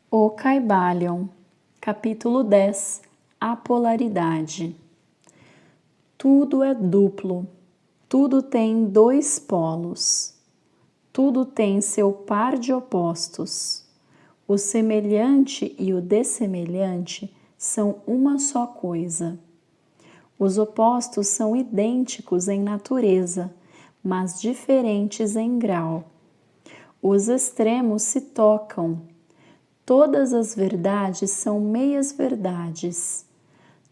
O Kybalion, capítulo 10, A polaridade. Tudo é duplo, tudo tem dois polos, tudo tem seu par de opostos. O semelhante e o dessemelhante são uma só coisa. Os opostos são idênticos em natureza, mas diferentes em grau. Os extremos se tocam. Todas as verdades são meias-verdades.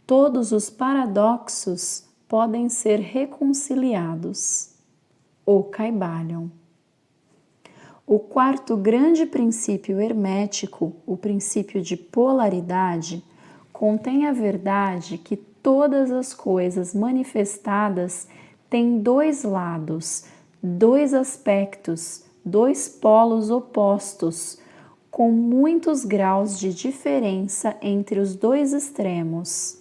Todos os paradoxos podem ser reconciliados. O Kybalion. O quarto grande princípio hermético, o princípio de polaridade, contém a verdade que todas as coisas manifestadas têm dois lados, dois aspectos, dois polos opostos, com muitos graus de diferença entre os dois extremos.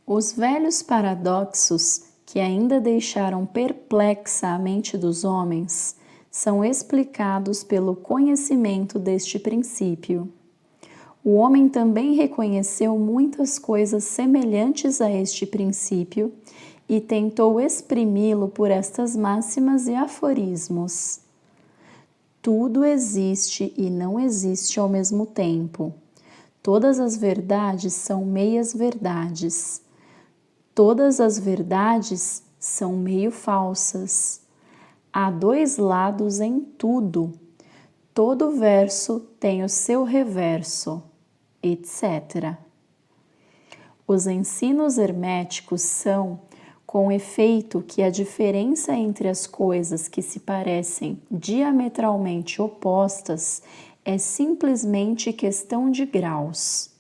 Os velhos paradoxos, que ainda deixaram perplexa a mente dos homens, são explicados pelo conhecimento deste princípio. O homem também reconheceu muitas coisas semelhantes a este princípio e tentou exprimi-lo por estas máximas e aforismos. Tudo existe e não existe ao mesmo tempo. Todas as verdades são meias-verdades. Todas as verdades são meio falsas. Há dois lados em tudo. Todo verso tem o seu reverso, etc. Os ensinos herméticos são, com efeito, que a diferença entre as coisas que se parecem diametralmente opostas é simplesmente questão de graus.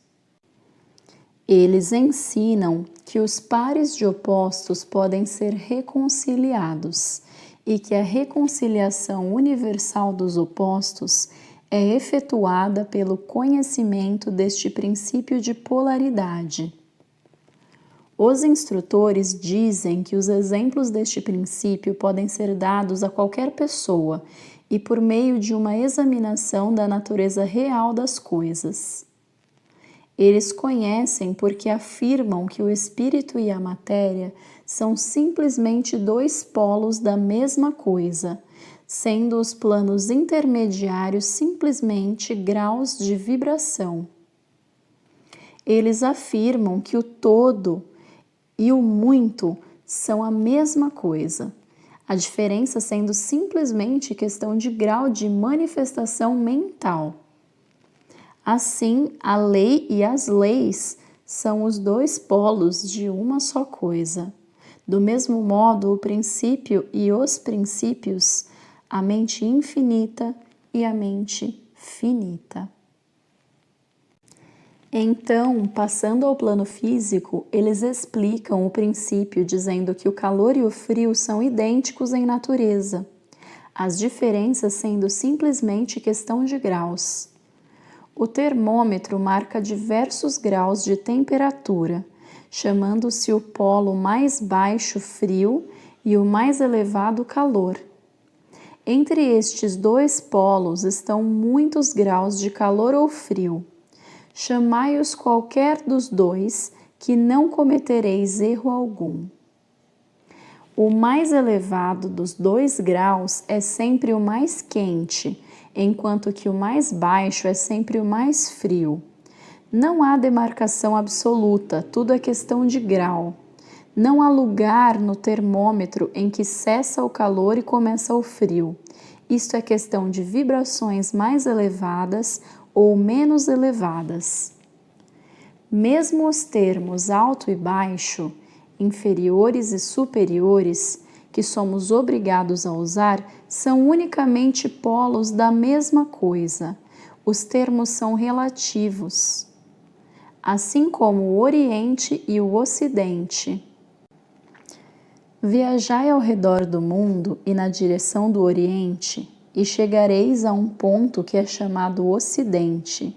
Eles ensinam que os pares de opostos podem ser reconciliados e que a reconciliação universal dos opostos é efetuada pelo conhecimento deste princípio de polaridade. Os instrutores dizem que os exemplos deste princípio podem ser dados a qualquer pessoa e por meio de uma examinação da natureza real das coisas. Eles conhecem porque afirmam que o espírito e a matéria são simplesmente dois polos da mesma coisa, sendo os planos intermediários simplesmente graus de vibração. Eles afirmam que o todo e o muito são a mesma coisa, a diferença sendo simplesmente questão de grau de manifestação mental. Assim, a lei e as leis são os dois polos de uma só coisa. Do mesmo modo, o princípio e os princípios, a mente infinita e a mente finita. Então, passando ao plano físico, eles explicam o princípio dizendo que o calor e o frio são idênticos em natureza, as diferenças sendo simplesmente questão de graus. O termômetro marca diversos graus de temperatura, chamando-se o polo mais baixo frio e o mais elevado calor. Entre estes dois polos estão muitos graus de calor ou frio. Chamai-os qualquer dos dois, que não cometereis erro algum. O mais elevado dos dois graus é sempre o mais quente, enquanto que o mais baixo é sempre o mais frio. Não há demarcação absoluta, tudo é questão de grau. Não há lugar no termômetro em que cessa o calor e começa o frio. Isto é questão de vibrações mais elevadas ou menos elevadas. Mesmo os termos alto e baixo, inferiores e superiores, que somos obrigados a usar, são unicamente polos da mesma coisa. Os termos são relativos, assim como o Oriente e o Ocidente. Viajai ao redor do mundo e na direção do Oriente, e chegareis a um ponto que é chamado Ocidente,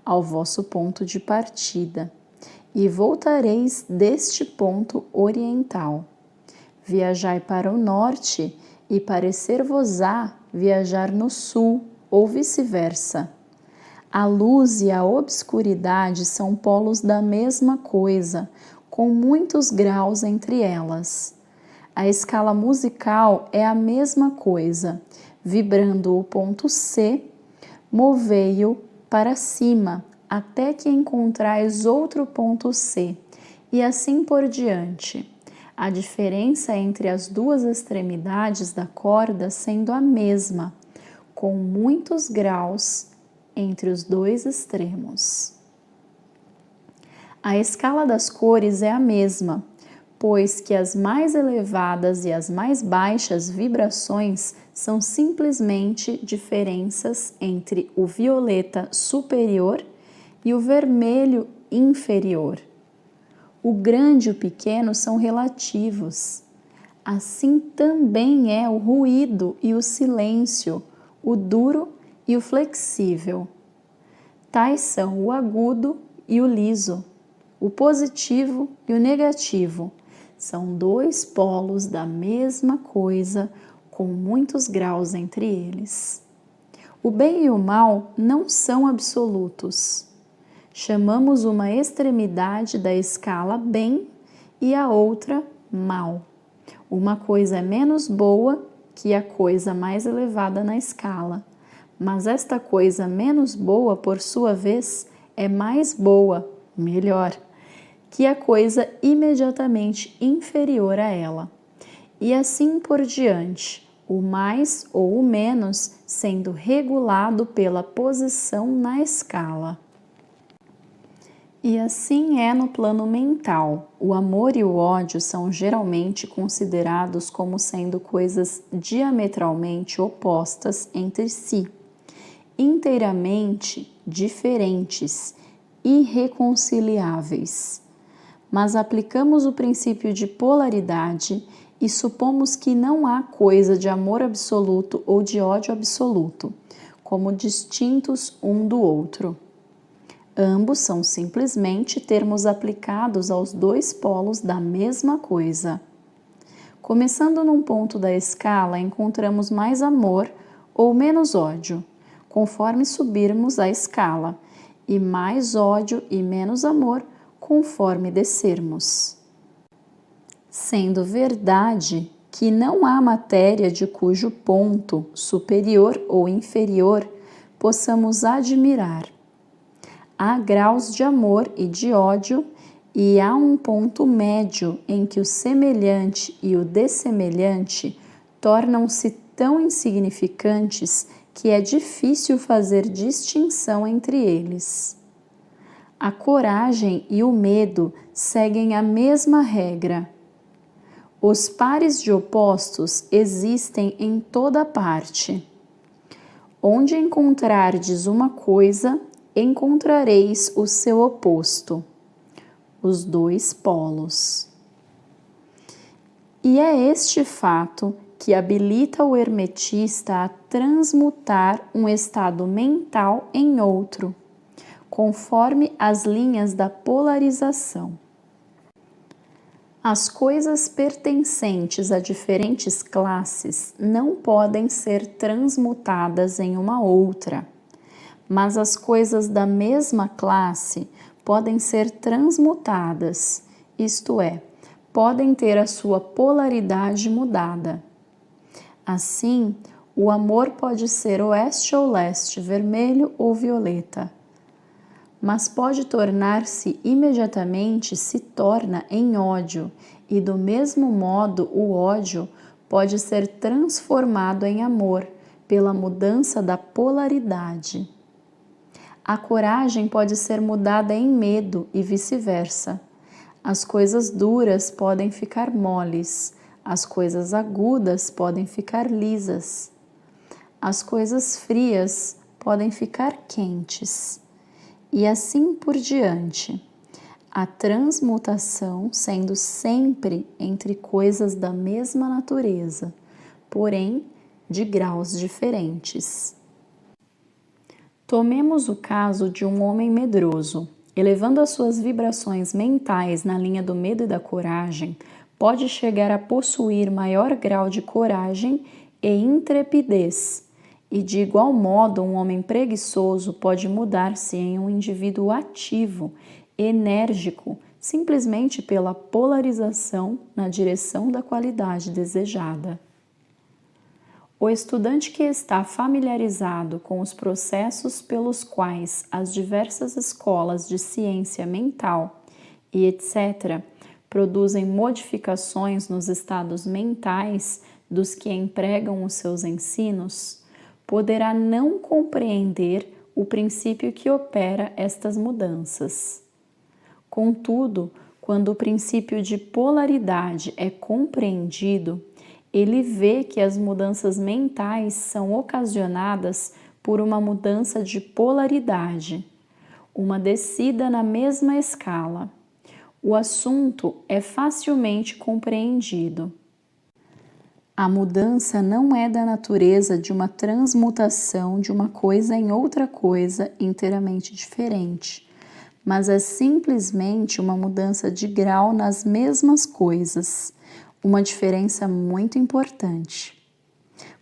ao vosso ponto de partida, e voltareis deste ponto oriental. Viajai para o norte, e parecer-vos-á viajar no sul, ou vice-versa. A luz e a obscuridade são polos da mesma coisa, com muitos graus entre elas. A escala musical é a mesma coisa. Vibrando o ponto C, movei-o para cima, até que encontrais outro ponto C, e assim por diante. A diferença entre as duas extremidades da corda sendo a mesma, com muitos graus entre os dois extremos. A escala das cores é a mesma, pois que as mais elevadas e as mais baixas vibrações são simplesmente diferenças entre o violeta superior e o vermelho inferior. O grande e o pequeno são relativos. Assim também é o ruído e o silêncio, o duro e o flexível. Tais são o agudo e o liso, o positivo e o negativo. São dois polos da mesma coisa, com muitos graus entre eles. O bem e o mal não são absolutos. Chamamos uma extremidade da escala bem e a outra mal. Uma coisa é menos boa que a coisa mais elevada na escala, mas esta coisa menos boa, por sua vez, é mais boa, melhor, que a coisa imediatamente inferior a ela. E assim por diante, o mais ou o menos sendo regulado pela posição na escala. E assim é no plano mental. O amor e o ódio são geralmente considerados como sendo coisas diametralmente opostas entre si, inteiramente diferentes, irreconciliáveis. Mas aplicamos o princípio de polaridade e supomos que não há coisa de amor absoluto ou de ódio absoluto, como distintos um do outro. Ambos são simplesmente termos aplicados aos dois polos da mesma coisa. Começando num ponto da escala, encontramos mais amor ou menos ódio, conforme subirmos a escala, e mais ódio e menos amor conforme descermos. Sendo verdade que não há matéria de cujo ponto, superior ou inferior, possamos admirar. Há graus de amor e de ódio, e há um ponto médio em que o semelhante e o dessemelhante tornam-se tão insignificantes que é difícil fazer distinção entre eles. A coragem e o medo seguem a mesma regra. Os pares de opostos existem em toda parte. Onde encontrardes uma coisa, encontrareis o seu oposto, os dois polos. E é este fato que habilita o hermetista a transmutar um estado mental em outro, conforme as linhas da polarização. As coisas pertencentes a diferentes classes não podem ser transmutadas em uma outra, mas as coisas da mesma classe podem ser transmutadas, isto é, podem ter a sua polaridade mudada. Assim, o amor pode ser oeste ou leste, vermelho ou violeta, mas pode tornar-se imediatamente, se torna em ódio, e do mesmo modo o ódio pode ser transformado em amor pela mudança da polaridade. A coragem pode ser mudada em medo e vice-versa. As coisas duras podem ficar moles, as coisas agudas podem ficar lisas. As coisas frias podem ficar quentes. E assim por diante. A transmutação sendo sempre entre coisas da mesma natureza, porém de graus diferentes. Tomemos o caso de um homem medroso. Elevando as suas vibrações mentais na linha do medo e da coragem, pode chegar a possuir maior grau de coragem e intrepidez, E de igual modo, um homem preguiçoso pode mudar-se em um indivíduo ativo, enérgico, simplesmente pela polarização na direção da qualidade desejada. O estudante que está familiarizado com os processos pelos quais as diversas escolas de ciência mental e etc. produzem modificações nos estados mentais dos que empregam os seus ensinos, poderá não compreender o princípio que opera estas mudanças. Contudo, quando o princípio de polaridade é compreendido, ele vê que as mudanças mentais são ocasionadas por uma mudança de polaridade, uma descida na mesma escala. O assunto é facilmente compreendido. A mudança não é da natureza de uma transmutação de uma coisa em outra coisa inteiramente diferente, mas é simplesmente uma mudança de grau nas mesmas coisas, uma diferença muito importante.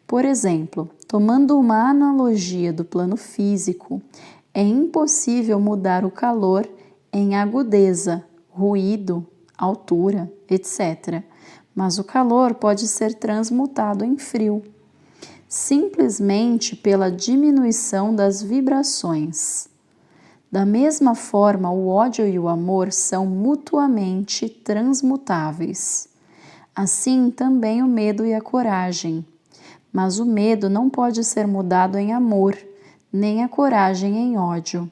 Por exemplo, tomando uma analogia do plano físico, é impossível mudar o calor em agudeza, ruído, altura, etc., mas o calor pode ser transmutado em frio, simplesmente pela diminuição das vibrações. Da mesma forma, o ódio e o amor são mutuamente transmutáveis. Assim também o medo e a coragem. Mas o medo não pode ser mudado em amor, nem a coragem em ódio.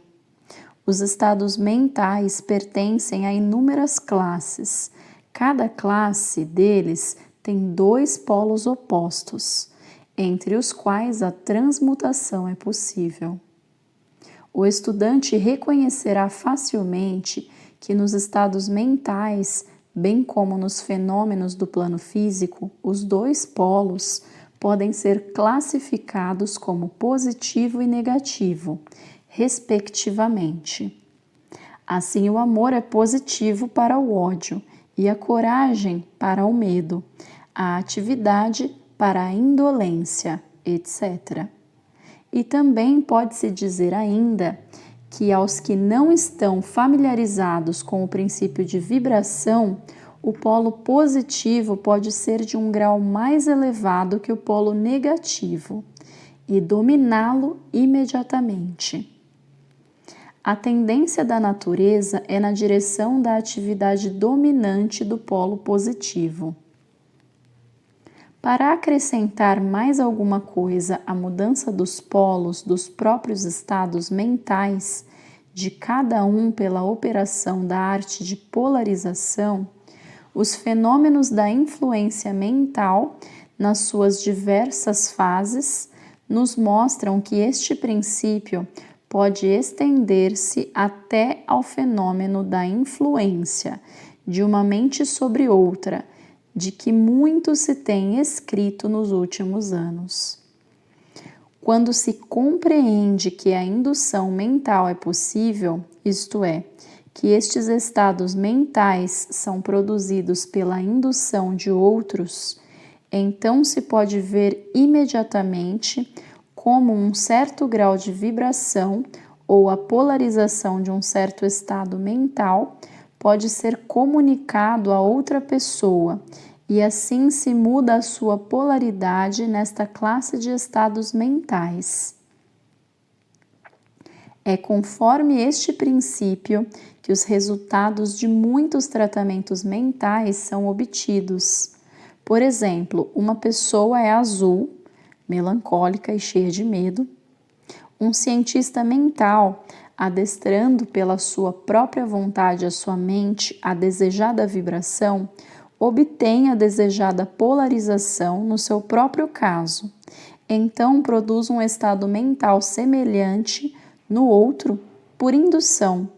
Os estados mentais pertencem a inúmeras classes. Cada classe deles tem dois polos opostos, entre os quais a transmutação é possível. O estudante reconhecerá facilmente que nos estados mentais, bem como nos fenômenos do plano físico, os dois polos podem ser classificados como positivo e negativo, respectivamente. Assim, o amor é positivo para o ódio e a coragem para o medo, a atividade para a indolência, etc. E também pode-se dizer ainda que aos que não estão familiarizados com o princípio de vibração, o polo positivo pode ser de um grau mais elevado que o polo negativo e dominá-lo imediatamente. A tendência da natureza é na direção da atividade dominante do polo positivo. Para acrescentar mais alguma coisa à mudança dos polos dos próprios estados mentais, de cada um pela operação da arte de polarização, os fenômenos da influência mental, nas suas diversas fases, nos mostram que este princípio pode estender-se até ao fenômeno da influência de uma mente sobre outra, de que muito se tem escrito nos últimos anos. Quando se compreende que a indução mental é possível, isto é, que estes estados mentais são produzidos pela indução de outros, então se pode ver imediatamente como um certo grau de vibração ou a polarização de um certo estado mental pode ser comunicado a outra pessoa e assim se muda a sua polaridade nesta classe de estados mentais. É conforme este princípio que os resultados de muitos tratamentos mentais são obtidos. Por exemplo, uma pessoa é azul, melancólica e cheia de medo. Um cientista mental, adestrando pela sua própria vontade a sua mente a desejada vibração, obtém a desejada polarização no seu próprio caso. Então produz um estado mental semelhante no outro por indução.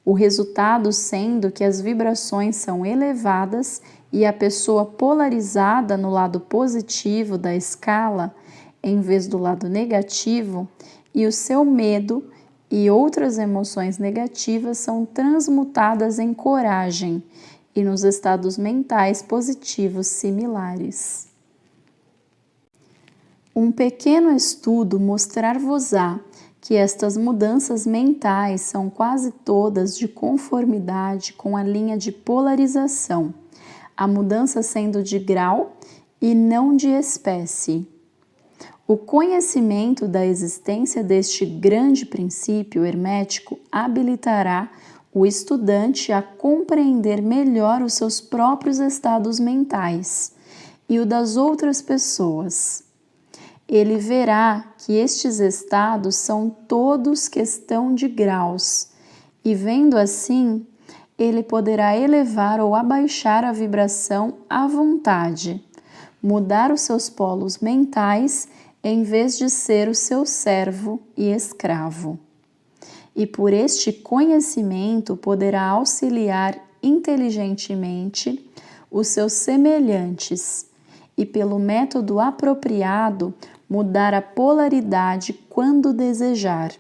O resultado sendo que as vibrações são elevadas e a pessoa polarizada no lado positivo da escala, em vez do lado negativo, e o seu medo e outras emoções negativas são transmutadas em coragem e nos estados mentais positivos similares. Um pequeno estudo mostrar-vos-á que estas mudanças mentais são quase todas de conformidade com a linha de polarização, a mudança sendo de grau e não de espécie. O conhecimento da existência deste grande princípio hermético habilitará o estudante a compreender melhor os seus próprios estados mentais e o das outras pessoas. Ele verá que estes estados são todos questão de graus, e vendo assim, ele poderá elevar ou abaixar a vibração à vontade, mudar os seus polos mentais em vez de ser o seu servo e escravo. E por este conhecimento poderá auxiliar inteligentemente os seus semelhantes, e pelo método apropriado mudar a polaridade quando desejar.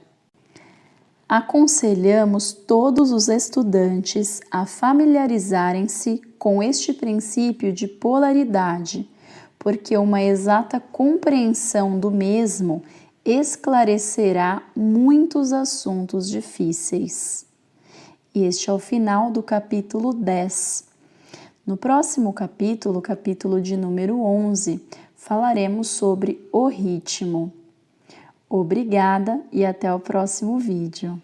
Aconselhamos todos os estudantes a familiarizarem-se com este princípio de polaridade, porque uma exata compreensão do mesmo esclarecerá muitos assuntos difíceis. E este é o final do capítulo 10. No próximo capítulo, capítulo de número 11, falaremos sobre o ritmo. Obrigada e até o próximo vídeo.